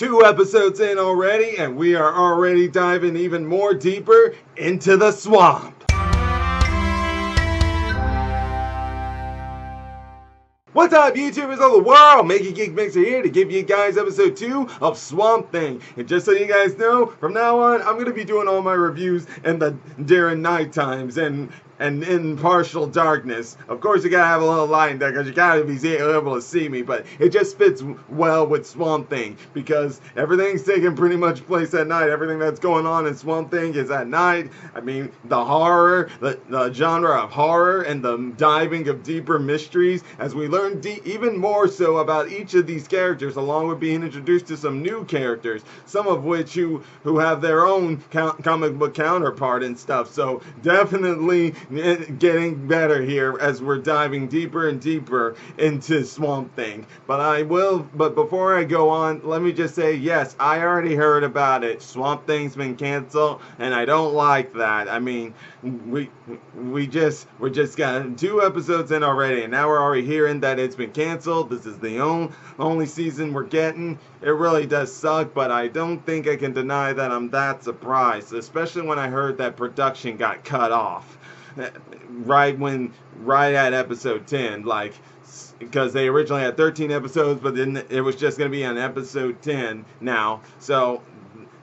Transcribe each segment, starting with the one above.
2 episodes in already, and we are already diving even more deeper into the swamp. What's up, YouTubers of the world? Making Geek Mixer here to give you guys episode 2 of Swamp Thing. And just so you guys know, from now on, I'm going to be doing all my reviews during night times and in partial darkness. Of course, you gotta have a little light there because you gotta be able to see me, but it just fits well with Swamp Thing because everything's taking pretty much place at night. Everything that's going on in Swamp Thing is at night. I mean, the horror, the genre of horror and the diving of deeper mysteries as we learn even more so about each of these characters, along with being introduced to some new characters, some of which who have their own comic book counterpart and stuff. So definitely getting better here as we're diving deeper and deeper into Swamp Thing. But before I go on, let me just say, yes, I already heard about it. Swamp Thing's been canceled, and I don't like that. I mean, we're just got 2 episodes in already, and now we're already hearing that it's been canceled. This is the only season we're getting. It really does suck, but I don't think I can deny that I'm that surprised, especially when I heard that production got cut off right at episode 10, like, because they originally had 13 episodes, but then it was just going to be on episode 10 now. So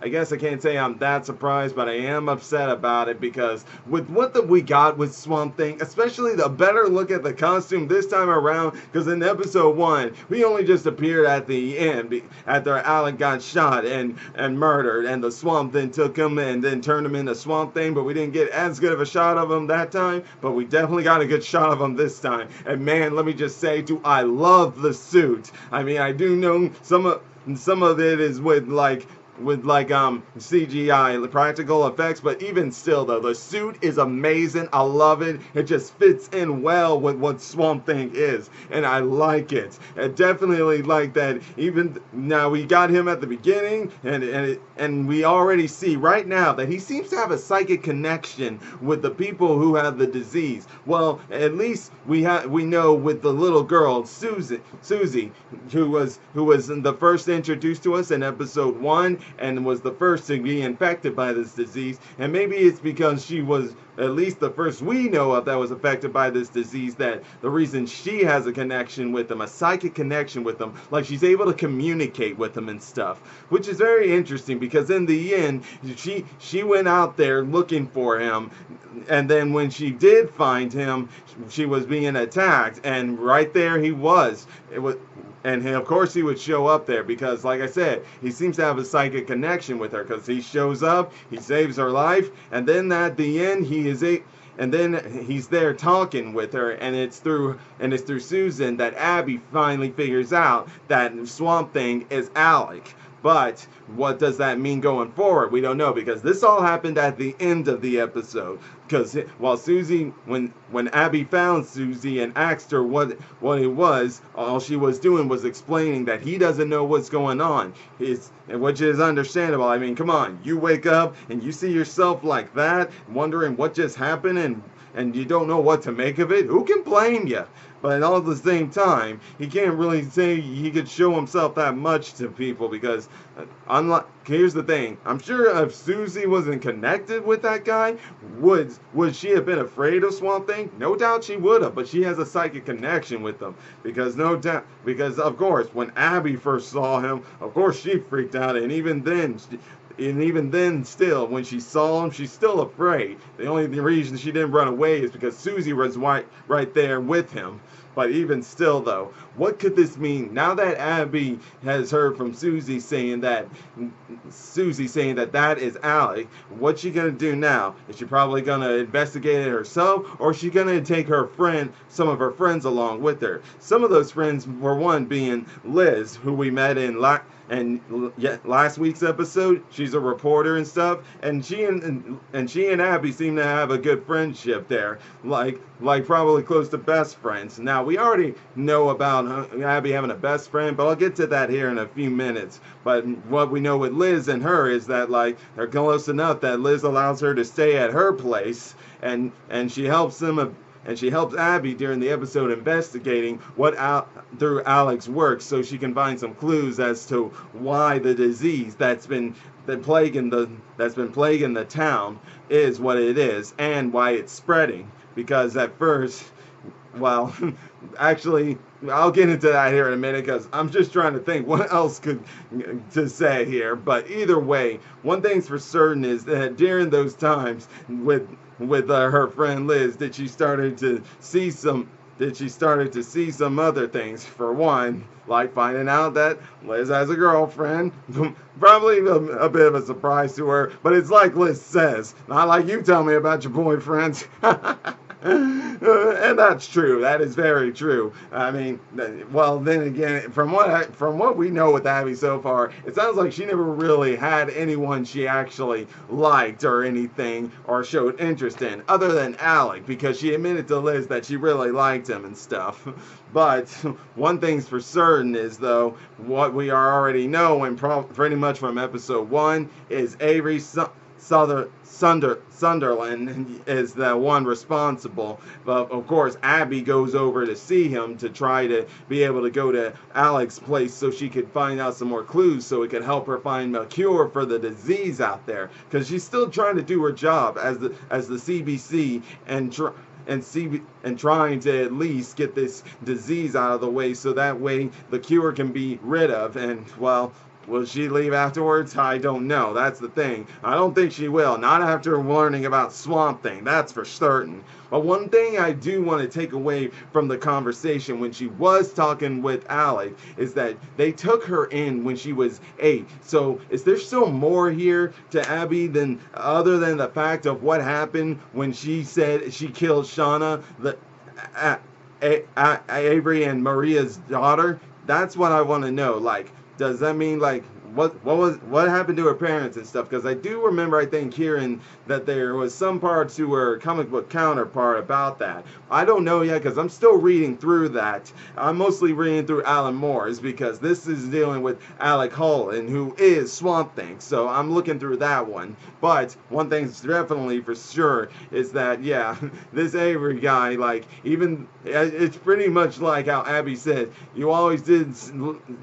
I guess I can't say I'm that surprised, but I am upset about it because with what we got with Swamp Thing, especially the better look at the costume this time around, because in episode 1, we only just appeared at the end after Alec got shot and murdered, and the Swamp Thing took him and then turned him into Swamp Thing, but we didn't get as good of a shot of him that time, but we definitely got a good shot of him this time. And man, let me just say, I love the suit. I mean, I do know some of it is with CGI, practical effects, but even still though, the suit is amazing. I love it. It just fits in well with what Swamp Thing is, and I like it. I definitely like that. Even now, we got him at the beginning, and we already see right now that he seems to have a psychic connection with the people who have the disease. Well, at least we know with the little girl Susie, who was the first introduced to us in episode 1. And was the first to be infected by this disease, and maybe it's because she was at least the first we know of that was affected by this disease, that the reason she has a connection with him, a psychic connection with him, like she's able to communicate with him and stuff, which is very interesting because in the end she went out there looking for him, and then when she did find him, she was being attacked, and right there he was. And of course he would show up there because, like I said, he seems to have a psychic connection with her because he shows up, he saves her life, and then at the end he's there talking with her, and it's through Susan that Abby finally figures out that Swamp Thing is Alec. But what does that mean going forward? We don't know, because this all happened at the end of the episode. Because while Susie, when Abby found Susie and asked her what it was, all she was doing was explaining that he doesn't know what's going on. Which is understandable. I mean, come on, you wake up and you see yourself like that, wondering what just happened, and you don't know what to make of it. Who can blame you? But all at the same time, he can't really say he could show himself that much to people because, here's the thing. I'm sure if Susie wasn't connected with that guy, would she have been afraid of Swamp Thing? No doubt she would have, but she has a psychic connection with him. Because of course, when Abby first saw him, of course she freaked out, and even then still, when she saw him, she's still afraid. The only reason she didn't run away is because Susie was right there with him. But even still, though, what could this mean? Now that Abby has heard from Susie saying that that is Alec, what's she gonna do now? Is she probably gonna investigate it herself, or is she gonna take some of her friends along with her? Some of those friends were one being Liz, who we met in last week's episode. She's a reporter and stuff, and she and Abby seem to have a good friendship there, like probably close to best friends. Now we already know about Abby having a best friend, but I'll get to that here in a few minutes. But what we know with Liz and her is that they're close enough that Liz allows her to stay at her place, and she helps them and she helps Abby during the episode investigating through Alec's work, so she can find some clues as to why the disease that's been plaguing the town is what it is, and why it's spreading. Because at first, well, actually, I'll get into that here in a minute because I'm just trying to think what else to say here. But either way, one thing's for certain is that during those times with her friend Liz, that she started to see some other things. For one, like finding out that Liz has a girlfriend. Probably a bit of a surprise to her, but it's like Liz says, not like you tell me about your boyfriends. And that's true. That is very true. I mean, well, then again, from what we know with Abby so far, it sounds like she never really had anyone she actually liked or anything or showed interest in, other than Alec, because she admitted to Liz that she really liked him and stuff. But one thing's for certain is, though, what we already know, and pretty much from episode 1, is Avery Sunderland is the one responsible. But of course, Abby goes over to see him to try to be able to go to Alec's place so she could find out some more clues so it could help her find a cure for the disease out there. Because she's still trying to do her job as the CBC and trying to at least get this disease out of the way so that way the cure can be rid of. And, well, will she leave afterwards? I don't know. That's the thing. I don't think she will. Not after learning about Swamp Thing. That's for certain. But one thing I do want to take away from the conversation when she was talking with Alec is that they took her in when she was 8. So is there still more here to Abby other than the fact of what happened when she said she killed Shauna, Avery and Maria's daughter? That's what I want to know. Like, does that mean, like, what happened to her parents and stuff? Because I do remember, I think, hearing that there was some part to her comic book counterpart about that. I don't know yet because I'm still reading through that. I'm mostly reading through Alan Moore's because this is dealing with Alec Holland, who is Swamp Thing. So I'm looking through that one. But one thing's definitely for sure is that, yeah, this Avery guy, like, even, it's pretty much like how Abby said, you always did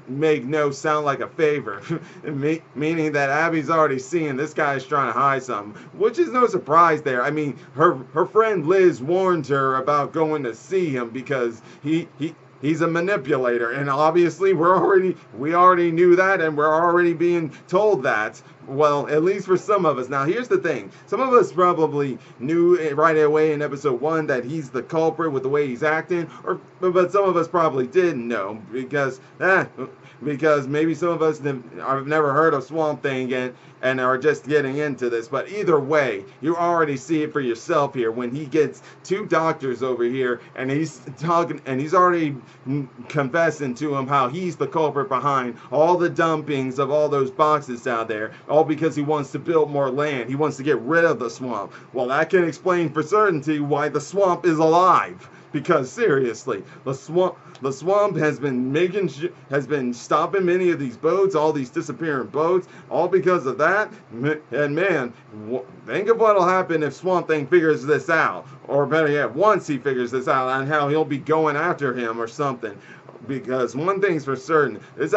make no sound like a favor. Meaning that Abby's already seeing this guy's trying to hide something, which is no surprise there. I mean, her friend Liz warned her about going to see him because he's a manipulator, and obviously we already knew that, and we're already being told that. Well, at least for some of us. Now, here's the thing. Some of us probably knew right away in episode 1 that he's the culprit with the way he's acting, but some of us probably didn't know because maybe some of us have never heard of Swamp Thing and are just getting into this. But either way, you already see it for yourself here when he gets 2 doctors over here and he's talking and he's already confessing to him how he's the culprit behind all the dumpings of all those boxes down there, all because he wants to build more land. He wants to get rid of the swamp. Well, that can explain for certainty why the swamp is alive. Because seriously, the swamp has been stopping many of these boats, all these disappearing boats, all because of that. And man, think of what'll happen if Swamp Thing figures this out, or better yet, once he figures this out, and how he'll be going after him or something. Because one thing's for certain, this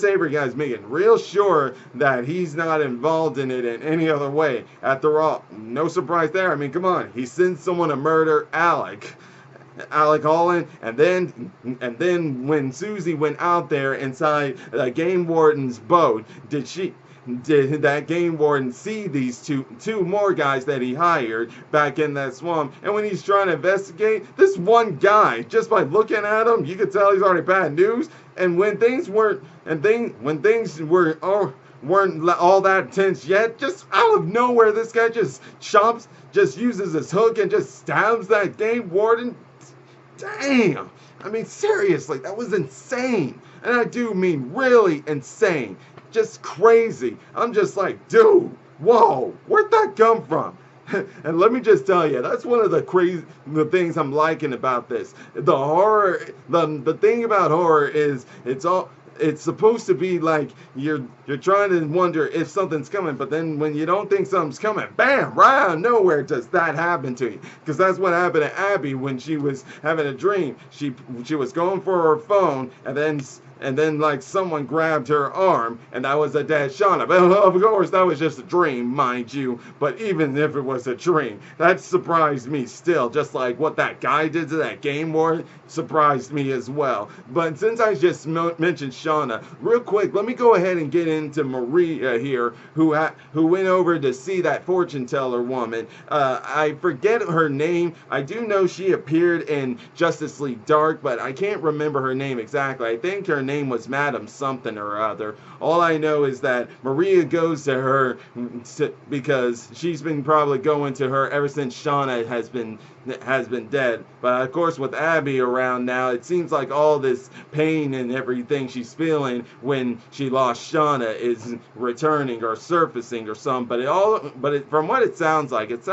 Avery guy's making real sure that he's not involved in it in any other way. After all, no surprise there. I mean, come on, he sent someone to murder Alec Holland, and then when Susie went out there inside the game warden's boat, did that game warden see these two more guys that he hired back in that swamp? And when he's trying to investigate, this one guy, just by looking at him, you could tell he's already bad news. And when things weren't all that tense yet, just out of nowhere, this guy just uses his hook and just stabs that game warden. Damn! I mean, seriously, that was insane. And I do mean really insane. Just crazy. I'm just like, dude, whoa, where'd that come from? And let me just tell you, that's one of the things I'm liking about this. The horror, the thing about horror is it's supposed to be like you're trying to wonder if something's coming, but then when you don't think something's coming, bam, right out of nowhere does that happen to you. Because that's what happened to Abby when she was having a dream. She was going for her phone, and then like someone grabbed her arm, and that was a dead Shauna. But of course that was just a dream, mind you. But even if it was a dream, that surprised me still, just like what that guy did to that game war surprised me as well. But since I just mentioned Shauna, real quick, let me go ahead and get into Maria here, who went over to see that fortune teller woman. I forget her name. I do know she appeared in Justice League Dark, but I can't remember her name exactly. I think her name was Madam something or other. All I know is that Maria goes to her because she's been probably going to her ever since Shauna has been dead. But of course with Abby around now, it seems like all this pain and everything she's feeling when she lost Shauna is returning or surfacing or something. But from what it sounds like it's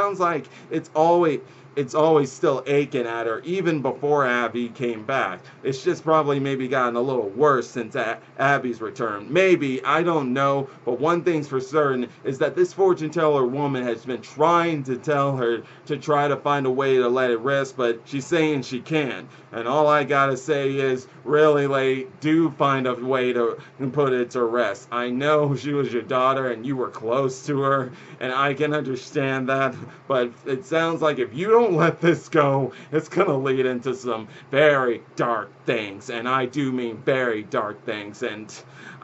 always still aching at her, even before Abby came back. It's just probably maybe gotten a little worse since Abby's return. Maybe, I don't know, but one thing's for certain is that this fortune teller woman has been trying to tell her to try to find a way to let it rest, but she's saying she can't. And all I gotta say is, really, lady, do find a way to put it to rest. I know she was your daughter and you were close to her, and I can understand that, but it sounds like if you don't let this go, it's gonna lead into some very dark things, and I do mean very dark things, and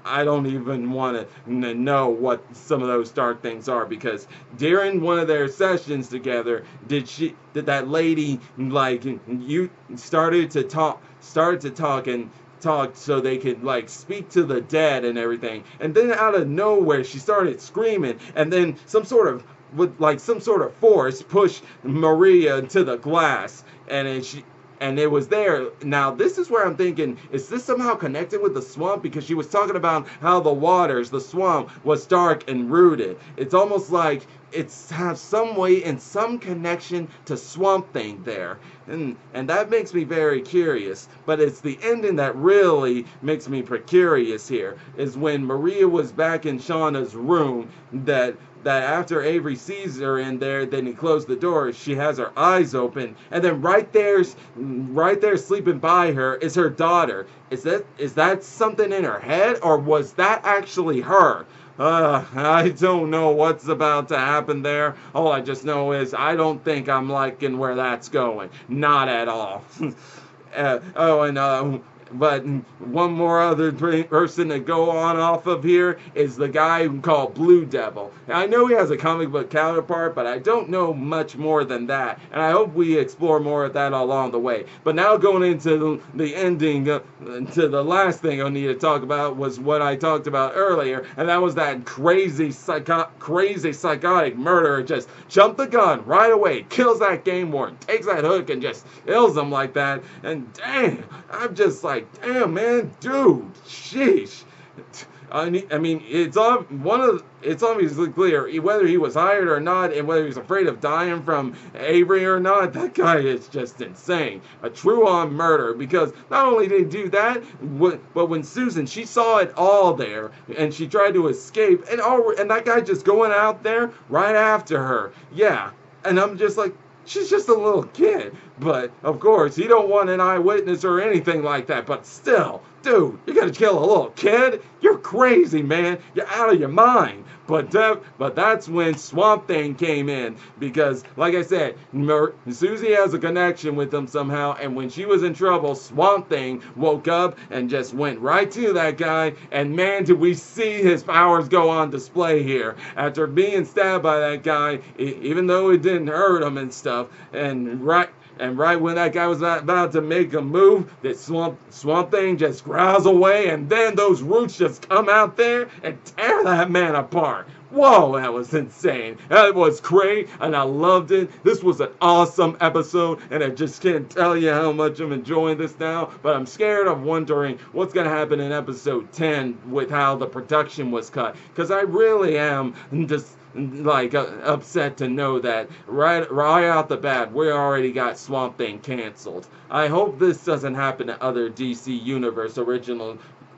I don't even want to know what some of those dark things are, because during one of their sessions together, did that lady, like, you started to talk and talk so they could like speak to the dead and everything, and then out of nowhere she started screaming, and then some sort of force pushed Maria into the glass, and it was there. Now, this is where I'm thinking, is this somehow connected with the swamp? Because she was talking about how the swamp was dark and rooted. It's almost like it's has some way and some connection to Swamp Thing there. And that makes me very curious. But it's the ending that really makes me curious here, is when Maria was back in Shauna's room, that after Avery sees her in there, then he closed the door, she has her eyes open, and then right there sleeping by her is her daughter. Is that something in her head, or was that actually her? I don't know what's about to happen there. All I just know is I don't think I'm liking where that's going. Not at all. But one more other person to go on off of here is the guy called Blue Devil. Now, I know he has a comic book counterpart, but I don't know much more than that, and I hope we explore more of that along the way. But now going into the ending, to the last thing I need to talk about was what I talked about earlier, and that was that crazy psychotic murderer just jumped the gun right away, kills that game warden, takes that hook and just kills him like that, and damn, I'm just like, damn, man, dude, sheesh. I mean, it's obviously clear whether he was hired or not, and whether he's afraid of dying from Avery or not. That guy is just insane, a true-on murder. Because not only did he do that, but when Susan, she saw it all there, and she tried to escape, and that guy just going out there right after her. Yeah, and I'm just like, she's just a little kid. But, of course, he don't want an eyewitness or anything like that. But still, dude, you're going to kill a little kid? You're crazy, man. You're out of your mind. But that's when Swamp Thing came in. Because, like I said, Susie has a connection with him somehow. And when she was in trouble, Swamp Thing woke up and just went right to that guy. And, man, did we see his powers go on display here. After being stabbed by that guy, even though it didn't hurt him and stuff, and right when that guy was about to make a move, that swamp Thing just growls away, and then those roots just come out there and tear that man apart. Whoa, that was insane. That was great, and I loved it. This was an awesome episode, and I just can't tell you how much I'm enjoying this now, but I'm scared of wondering what's going to happen in episode 10 with how the production was cut, because I really am just upset to know that right out the bat we already got Swamp Thing canceled. I hope this doesn't happen to other DC Universe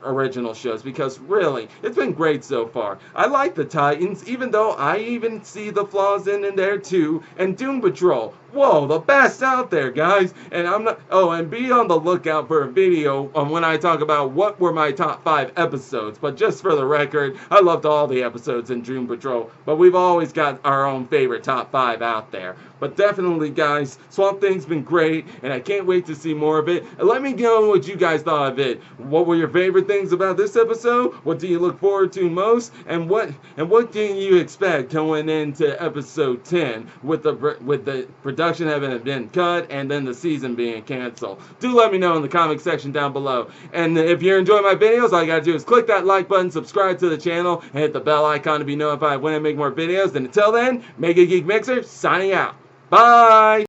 original shows, because really, it's been great so far. I like the Titans, even though I even see the flaws in there too. And Doom Patrol, whoa, the best out there, guys. And I'm not. Oh, and be on the lookout for a video on when I talk about what were my top 5 episodes. But just for the record, I loved all the episodes in Doom Patrol. But we've always got our own favorite top 5 out there. But definitely, guys, Swamp Thing's been great, and I can't wait to see more of it. And let me know what you guys thought of it. What were your favorite things about this episode? What do you look forward to most? And what can you expect going into episode 10 with the production having been cut and then the season being canceled? Do let me know in the comment section down below. And if you're enjoying my videos, all you gotta do is click that like button, subscribe to the channel, and hit the bell icon to be notified when I make more videos. And until then, Mega Geek Mixer signing out. Bye!